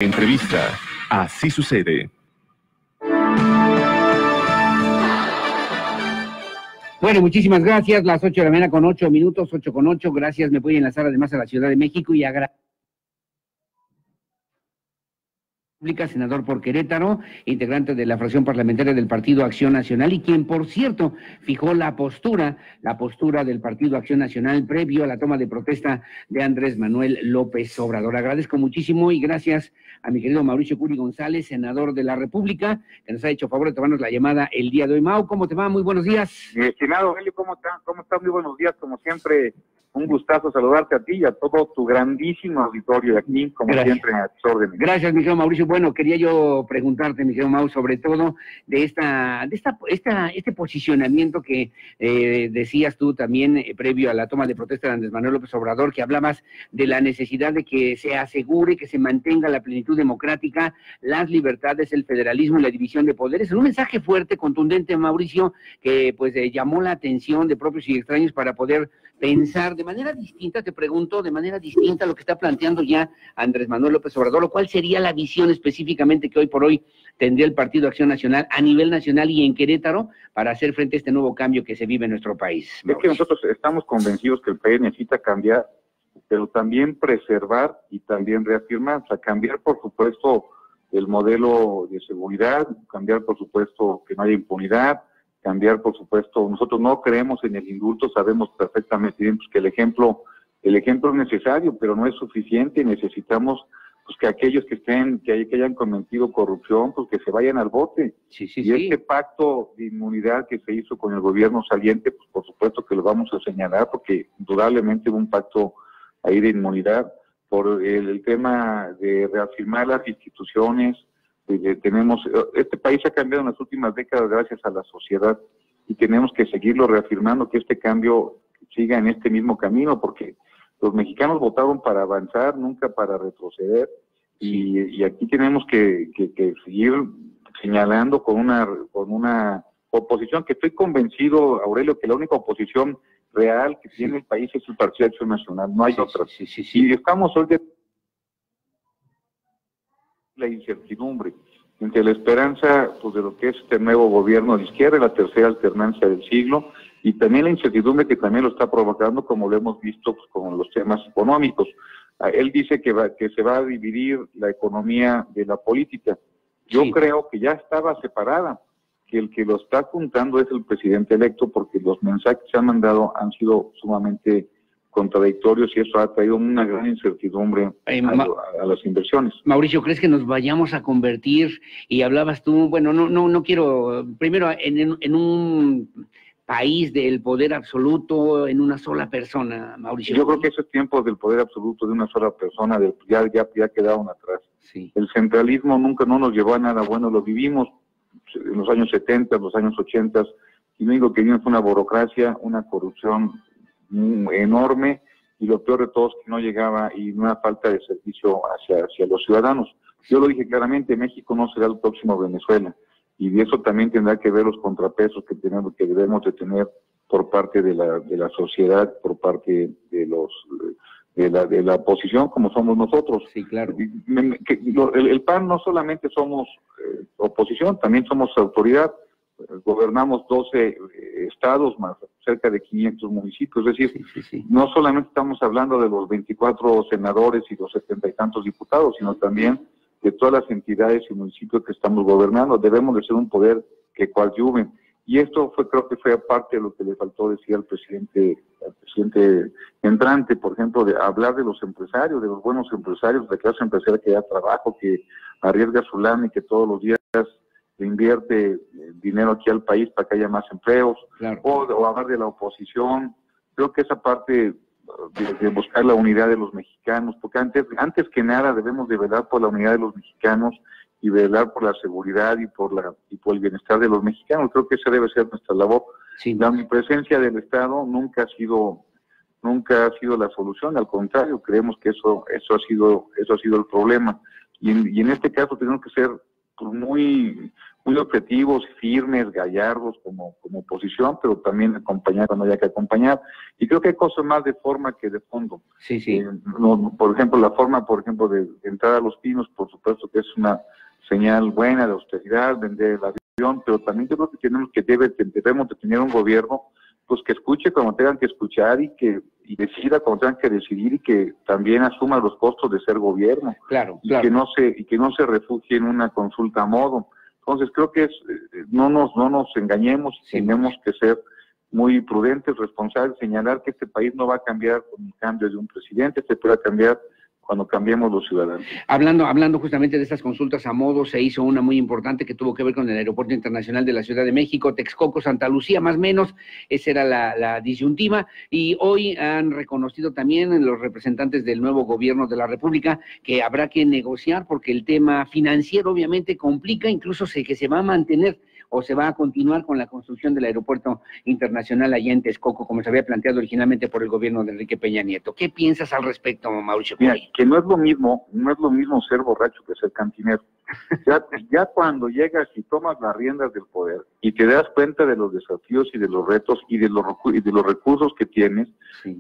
Entrevista. Así sucede. Bueno, muchísimas gracias. Las 8 de la mañana con 8 minutos, 8 con 8. Gracias. Me voy a enlazar además a la Ciudad de México y senador por Querétaro, integrante de la fracción parlamentaria del Partido Acción Nacional y quien, por cierto, fijó la postura del Partido Acción Nacional previo a la toma de protesta de Andrés Manuel López Obrador. Agradezco muchísimo y gracias a mi querido Mauricio Curi González, senador de la República, que nos ha hecho favor de tomarnos la llamada el día de hoy. Mau, ¿cómo te va? Muy buenos días. Mi estimado Helio, ¿cómo está? Muy buenos días, como siempre. Un gustazo saludarte a ti y a todo tu grandísimo auditorio de aquí, como siempre, a tus órdenes. Gracias, mi querido Mauricio. Bueno, quería yo preguntarte, mi querido Mau, sobre todo de este posicionamiento que decías tú también previo a la toma de protesta de Andrés Manuel López Obrador, que hablabas de la necesidad de que se asegure, que se mantenga la plenitud democrática, las libertades, el federalismo y la división de poderes. Es un mensaje fuerte, contundente, Mauricio, que pues llamó la atención de propios y extraños para poder pensar de manera distinta, te pregunto, de manera distinta lo que está planteando ya Andrés Manuel López Obrador, ¿cuál sería la visión específicamente que hoy por hoy tendría el Partido Acción Nacional a nivel nacional y en Querétaro para hacer frente a este nuevo cambio que se vive en nuestro país? Es que nosotros estamos convencidos que el país necesita cambiar, pero también preservar y también reafirmar, o sea, cambiar por supuesto el modelo de seguridad, cambiar por supuesto que no haya impunidad, cambiar, por supuesto, nosotros no creemos en el indulto, sabemos perfectamente bien pues, que el ejemplo es necesario, pero no es suficiente, necesitamos pues que aquellos que hayan cometido corrupción, pues que se vayan al bote. Sí. Este pacto de inmunidad que se hizo con el gobierno saliente, pues por supuesto que lo vamos a señalar, porque indudablemente hubo un pacto ahí de inmunidad, por el tema de reafirmar las instituciones. Este país ha cambiado en las últimas décadas gracias a la sociedad y tenemos que seguirlo reafirmando, que este cambio siga en este mismo camino, porque los mexicanos votaron para avanzar, nunca para retroceder, y aquí tenemos que seguir señalando con una oposición que estoy convencido, Aurelio, que la única oposición real que tiene el país es el Partido de Acción Nacional, no hay otra. Y estamos hoy de la incertidumbre entre la esperanza pues, de lo que es este nuevo gobierno de izquierda, la tercera alternancia del siglo, y también la incertidumbre que también lo está provocando, como lo hemos visto pues, con los temas económicos. Él dice que se va a dividir la economía de la política. Yo creo que ya estaba separada, que el que lo está juntando es el presidente electo, porque los mensajes que se han mandado han sido sumamente contradictorios y eso ha traído una gran incertidumbre a las inversiones. Mauricio, ¿crees que nos vayamos a convertir, y hablabas tú, bueno, no quiero, primero en un país del poder absoluto en una sola persona, Mauricio? Yo creo que esos tiempos del poder absoluto de una sola persona ya quedaron atrás. Sí. El centralismo nunca no nos llevó a nada bueno, lo vivimos en los años 70, los años 80, y lo único que vimos fue una burocracia, una corrupción enorme, y lo peor de todo es que no llegaba y una falta de servicio hacia los ciudadanos. Yo lo dije claramente, México no será el próximo Venezuela, y de eso también tendrá que ver los contrapesos que debemos de tener por parte de la sociedad, por parte de la oposición, como somos nosotros. Sí, claro. El PAN no solamente somos oposición, también somos autoridad. Gobernamos 12 estados más cerca de 500 municipios, es decir, no solamente estamos hablando de los 24 senadores y los 70 y tantos diputados, sino también de todas las entidades y municipios que estamos gobernando. Debemos de ser un poder que coadyuve, y esto creo que fue parte de lo que le faltó decir al presidente entrante, por ejemplo, de hablar de los empresarios, de los buenos empresarios, de clase empresarial que da trabajo, que arriesga su lana y que todos los días invierte dinero aquí al país para que haya más empleos, claro. o hablar de la oposición. Creo que esa parte de buscar la unidad de los mexicanos, porque antes que nada debemos de velar por la unidad de los mexicanos y velar por la seguridad y por el bienestar de los mexicanos. Creo que esa debe ser nuestra labor. Sí. La omnipresencia del Estado nunca ha sido la solución, al contrario, creemos que eso ha sido el problema. Y en este caso tenemos que ser pues, muy objetivos, firmes, gallardos como oposición, pero también acompañar cuando haya que acompañar. Y creo que hay cosas más de forma que de fondo. Sí, sí. Por ejemplo, la forma, de entrar a Los Pinos, por supuesto que es una señal buena de austeridad, vender el avión, pero también yo creo que debemos de tener un gobierno pues que escuche cuando tengan que escuchar y decida cuando tengan que decidir, y que también asuma los costos de ser gobierno. Claro, y que no se refugie en una consulta a modo. Entonces creo que no nos engañemos, tenemos que ser muy prudentes, responsables, señalar que este país no va a cambiar con el cambio de un presidente, se puede cambiar cuando cambiemos los ciudadanos. Hablando justamente de estas consultas a modo, se hizo una muy importante que tuvo que ver con el Aeropuerto Internacional de la Ciudad de México, Texcoco, Santa Lucía, más o menos, esa era la disyuntiva, y hoy han reconocido también los representantes del nuevo gobierno de la República que habrá que negociar porque el tema financiero obviamente complica, incluso que se va a mantener o se va a continuar con la construcción del Aeropuerto Internacional allá en Texcoco, como se había planteado originalmente por el gobierno de Enrique Peña Nieto. ¿Qué piensas al respecto, Mauricio? Mira, que no es lo mismo ser borracho que ser cantinero. Ya cuando llegas y tomas las riendas del poder y te das cuenta de los desafíos y de los retos y de los recursos que tienes,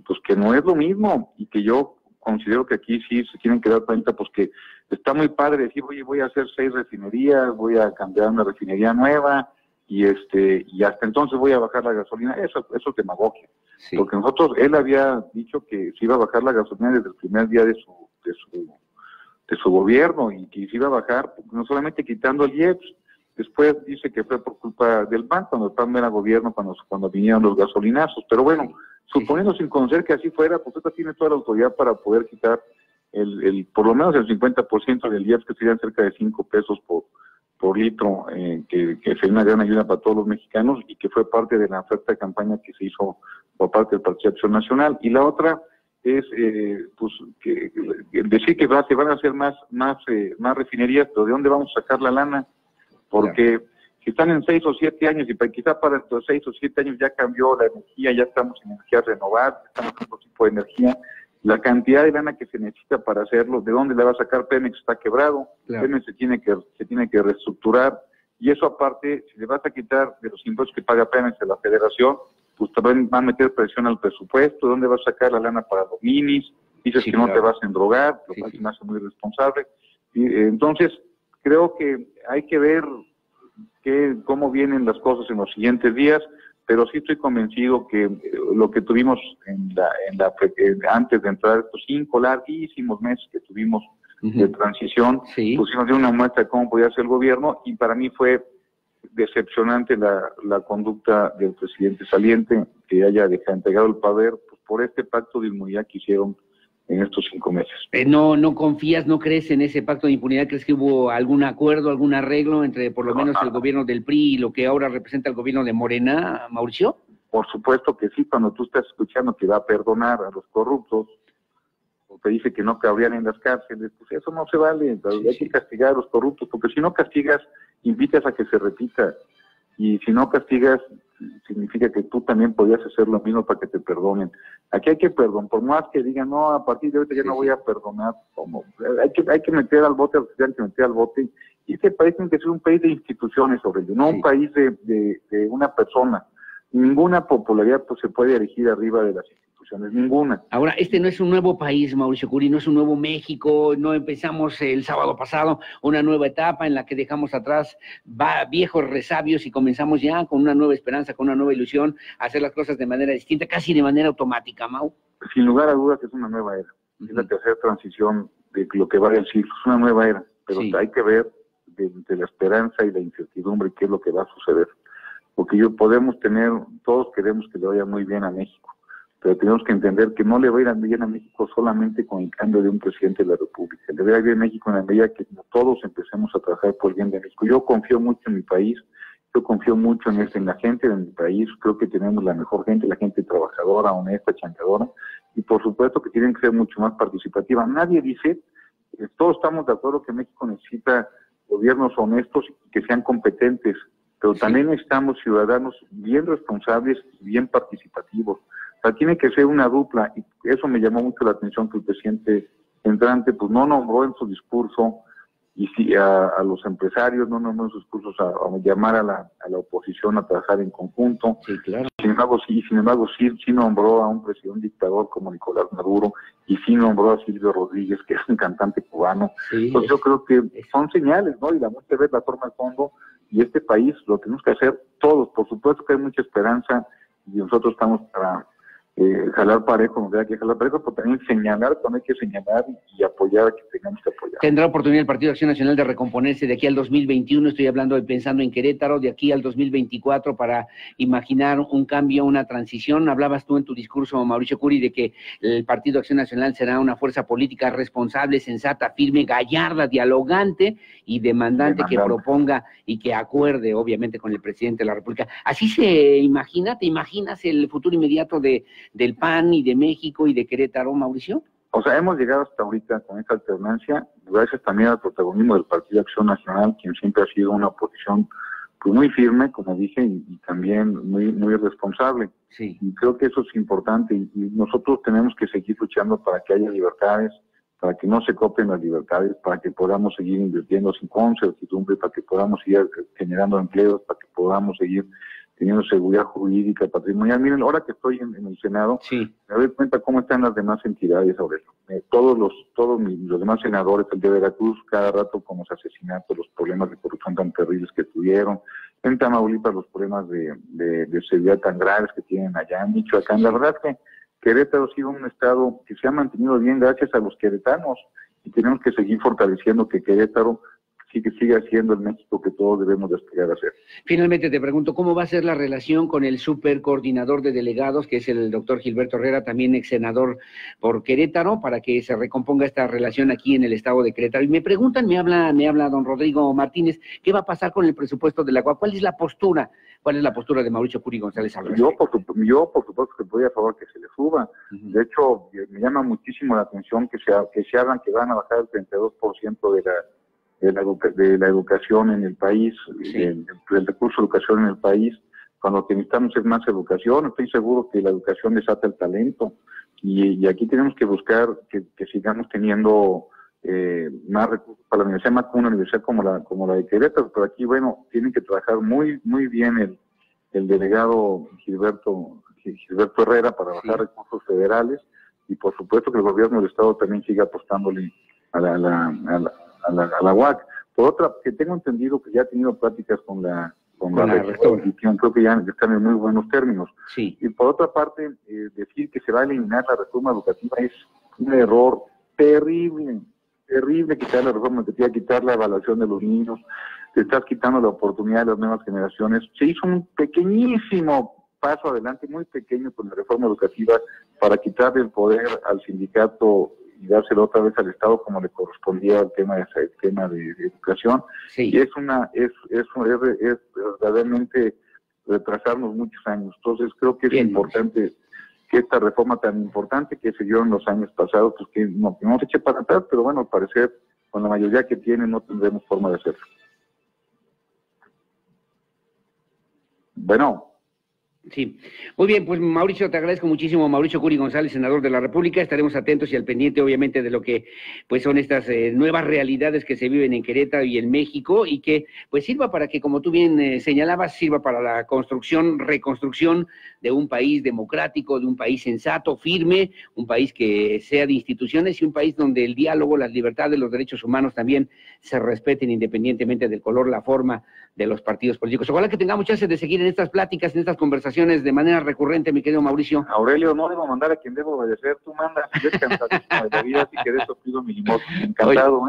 pues que no es lo mismo, y que yo considero que aquí sí se tienen que dar cuenta, pues que está muy padre decir, oye, voy a hacer 6 refinerías, voy a cambiar una refinería nueva, y hasta entonces voy a bajar la gasolina. Eso es demagogia. Sí. Porque él había dicho que se iba a bajar la gasolina desde el primer día de su gobierno, y que se iba a bajar no solamente quitando el IEPS. Después dice que fue por culpa del PAN, cuando el PAN era gobierno, cuando vinieron los gasolinazos. Pero bueno, suponiendo sin conocer que así fuera, pues usted tiene toda la autoridad para poder quitar por lo menos el 50% del IEPS, que serían cerca de 5 pesos por litro, que sería una gran ayuda para todos los mexicanos, y que fue parte de la oferta de campaña que se hizo por parte del Partido Acción Nacional. Y la otra es decir que se van a hacer más refinerías, pero ¿de dónde vamos a sacar la lana? Porque si están en 6 o 7 años, y quizá para estos 6 o 7 años ya cambió la energía, ya estamos en energía renovable, estamos en otro tipo de energía, la cantidad de lana que se necesita para hacerlo, ¿de dónde la va a sacar? Pemex está quebrado, Pemex se tiene que reestructurar, y eso aparte, si le vas a quitar de los impuestos que paga Pemex a la Federación, pues también va a meter presión al presupuesto. ¿Dónde vas a sacar la lana para los minis? Dices que no te vas a endrogar, lo cual me hace muy responsable. Entonces, creo que hay que ver cómo vienen las cosas en los siguientes días, pero sí estoy convencido que lo que tuvimos antes de entrar, estos 5 larguísimos meses que tuvimos de transición, pues nos dio una muestra de cómo podía ser el gobierno, y para mí fue decepcionante la conducta del presidente saliente, que haya entregado el poder pues, por este pacto de inmunidad que hicieron en estos 5 meses. ¿No confías, no crees en ese pacto de impunidad? ¿Crees que hubo algún acuerdo, algún arreglo entre por lo menos el gobierno del PRI y lo que ahora representa el gobierno de Morena, Mauricio? Por supuesto que sí. Cuando tú estás escuchando que va a perdonar a los corruptos, o te dice que no cabrían en las cárceles, pues eso no se vale. Hay que castigar a los corruptos, porque si no castigas, invitas a que se repita, y si no castigas, significa que tú también podías hacer lo mismo para que te perdonen. Aquí hay que perdonar, por más que digan, no, a partir de ahorita ya no voy a perdonar, hay que meter al bote a los que tienen que meter al bote, y este país tiene que ser un país de instituciones, no un país de una persona. Ninguna popularidad pues se puede erigir arriba de las instituciones, ninguna. Ahora, este no es un nuevo país, Mauricio Curi, no es un nuevo México, no empezamos el sábado pasado una nueva etapa en la que dejamos atrás viejos resabios y comenzamos ya con una nueva esperanza, con una nueva ilusión, a hacer las cosas de manera distinta, casi de manera automática, Mau. Sin lugar a dudas es una nueva era, es la tercera transición de lo que va del siglo, es una nueva era, pero hay que ver de la esperanza y la incertidumbre qué es lo que va a suceder. Porque todos queremos que le vaya muy bien a México, pero tenemos que entender que no le va a ir bien a México solamente con el cambio de un presidente de la República. Le va a ir bien a México en la medida que todos empecemos a trabajar por el bien de México. Yo confío mucho en mi país, yo confío mucho en la gente de mi país, creo que tenemos la mejor gente, la gente trabajadora, honesta, chambeadora, y por supuesto que tienen que ser mucho más participativa. Nadie dice, todos estamos de acuerdo que México necesita gobiernos honestos y que sean competentes, pero también necesitamos ciudadanos bien responsables y bien participativos. O sea, tiene que ser una dupla, y eso me llamó mucho la atención, que el presidente entrante pues no nombró en su discurso sí, a los empresarios, no nos sus cursos a llamar a la oposición a trabajar en conjunto. Sí, claro. Sin embargo, sí nombró a un presidente dictador como Nicolás Maduro, y sí nombró a Silvio Rodríguez, que es un cantante cubano. Sí, entonces yo creo que son señales, ¿no? Y la muestra de ver la forma de fondo, y este país lo tenemos que hacer todos. Por supuesto que hay mucha esperanza, y nosotros estamos para jalar parejo, no hay que jalar parejo, pero también señalar cuando hay que señalar y apoyar a quien tengamos que apoyar. ¿Tendrá oportunidad el Partido Acción Nacional de recomponerse de aquí al 2021? Estoy hablando pensando en Querétaro, de aquí al 2024, para imaginar un cambio, una transición. Hablabas tú en tu discurso, Mauricio Curi, de que el Partido Acción Nacional será una fuerza política responsable, sensata, firme, gallarda, dialogante y demandante, que proponga y que acuerde, obviamente, con el presidente de la República. ¿Así se imagina? ¿Te imaginas el futuro inmediato del PAN y de México y de Querétaro, Mauricio? O sea, hemos llegado hasta ahorita con esta alternancia, gracias también al protagonismo del Partido Acción Nacional, quien siempre ha sido una oposición pues muy firme, como dije, y también muy responsable. Sí. Y creo que eso es importante, y nosotros tenemos que seguir luchando para que haya libertades, para que no se copien las libertades, para que podamos seguir invirtiendo sin incertidumbre, para que podamos seguir generando empleos, para que podamos seguir teniendo seguridad jurídica, patrimonial. Miren, ahora que estoy en el Senado, sí, me doy cuenta cómo están las demás entidades sobre eso. Todos los demás senadores, el de Veracruz, cada rato con los asesinatos, los problemas de corrupción tan terribles que tuvieron, en Tamaulipas los problemas de seguridad tan graves que tienen allá, en Michoacán. La verdad es que Querétaro ha sido un estado que se ha mantenido bien gracias a los queretanos, y tenemos que seguir fortaleciendo que Querétaro sigue siendo el México que todos debemos de aspirar a ser. Finalmente te pregunto, ¿cómo va a ser la relación con el supercoordinador de delegados, que es el doctor Gilberto Herrera, también ex senador por Querétaro, para que se recomponga esta relación aquí en el estado de Querétaro? Y me preguntan, me habla don Rodrigo Martínez, ¿qué va a pasar con el presupuesto del agua? ¿Cuál es la postura de Mauricio Curi González al respecto? Yo, por supuesto, que estoy a favor que se le suba. De hecho, me llama muchísimo la atención que se hablan que van a bajar el 32% de la educación en el país, sí, del recurso de educación en el país, cuando lo que necesitamos es más educación. Estoy seguro que la educación desata el talento, y aquí tenemos que buscar que sigamos teniendo más recursos para la universidad, más como una universidad como la de Querétaro, pero aquí, bueno, tienen que trabajar muy bien el delegado Gilberto Herrera para bajar, sí, recursos federales, y por supuesto que el gobierno del estado también siga apostándole a la UAC. Por otra, que tengo entendido que ya ha tenido pláticas con la rectora, y creo que ya están en muy buenos términos. Sí. Y por otra parte, decir que se va a eliminar la reforma educativa es un error terrible, quitar la reforma educativa, quitar la evaluación de los niños, te estás quitando la oportunidad de las nuevas generaciones. Se hizo un pequeñísimo paso adelante, muy pequeño, con la reforma educativa, para quitarle el poder al sindicato y dárselo otra vez al Estado como le correspondía al tema de educación. Sí. Y es verdaderamente retrasarnos muchos años. Entonces creo que es importante que esta reforma tan importante que se dio en los años pasados, pues que no se eche para atrás, pero bueno, al parecer con la mayoría que tiene no tendremos forma de hacerlo. Bueno. Sí, muy bien, pues Mauricio, te agradezco muchísimo. Mauricio Curi González, senador de la República. Estaremos atentos y al pendiente, obviamente, de lo que pues son estas nuevas realidades que se viven en Querétaro y en México, y que pues sirva para que, como tú bien señalabas, sirva para la reconstrucción de un país democrático, de un país sensato, firme, un país que sea de instituciones, y un país donde el diálogo, las libertades, los derechos humanos también se respeten independientemente del color, la forma de los partidos políticos. Ojalá que tengamos chance de seguir en estas pláticas, en estas conversaciones de manera recurrente, mi querido Mauricio. Aurelio, no debo mandar a quien debo obedecer, tú mandas. Yo encantadísimo de la vida, si querés pido mi limosna. Encantado,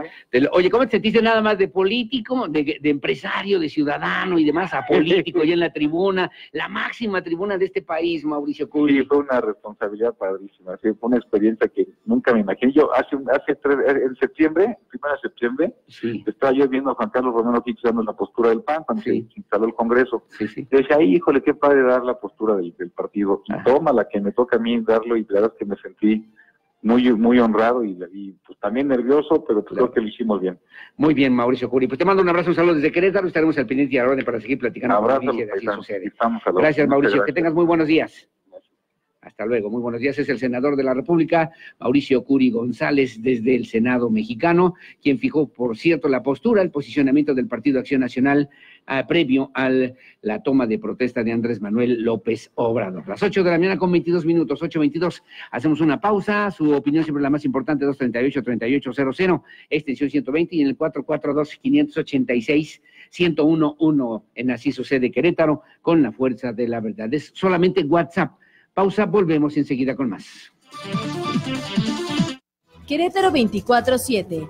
Oye, ¿cómo te sentiste nada más de político, de empresario, de ciudadano y demás, a político ya en la tribuna, la máxima tribuna de este país, Mauricio Curi? Sí, fue una responsabilidad padrísima, sí, fue una experiencia que nunca me imaginé. Yo en septiembre, 1 de septiembre, sí, estaba yo viendo a Juan Carlos Romero Hicks dando la postura del PAN cuando se instaló el Congreso. Sí. Yo decía, ay, híjole, qué padre dar la postura del partido. Y toma la que me toca a mí darlo, y la verdad es que me sentí muy honrado y pues también nervioso, pero pues creo que lo hicimos bien. Muy bien, Mauricio Curi. Pues te mando un abrazo, un saludo desde Querétaro. Estaremos al pendiente y a la orden para seguir platicando. Abrazo, Gracias, Mauricio. Gracias. Que tengas muy buenos días. Hasta luego, muy buenos días. Es el senador de la República, Mauricio Curi González, desde el Senado mexicano, quien fijó, por cierto, la postura, el posicionamiento del Partido Acción Nacional previo a la toma de protesta de Andrés Manuel López Obrador. Las 8 de la mañana con 22 minutos, 8:22. Hacemos una pausa. Su opinión siempre la más importante, 238-3800, extensión 120 y en el 442-586-1011 en Así Sucede Querétaro, con la fuerza de la verdad. Es solamente WhatsApp. Pausa, volvemos enseguida con más. Querétaro 24/7.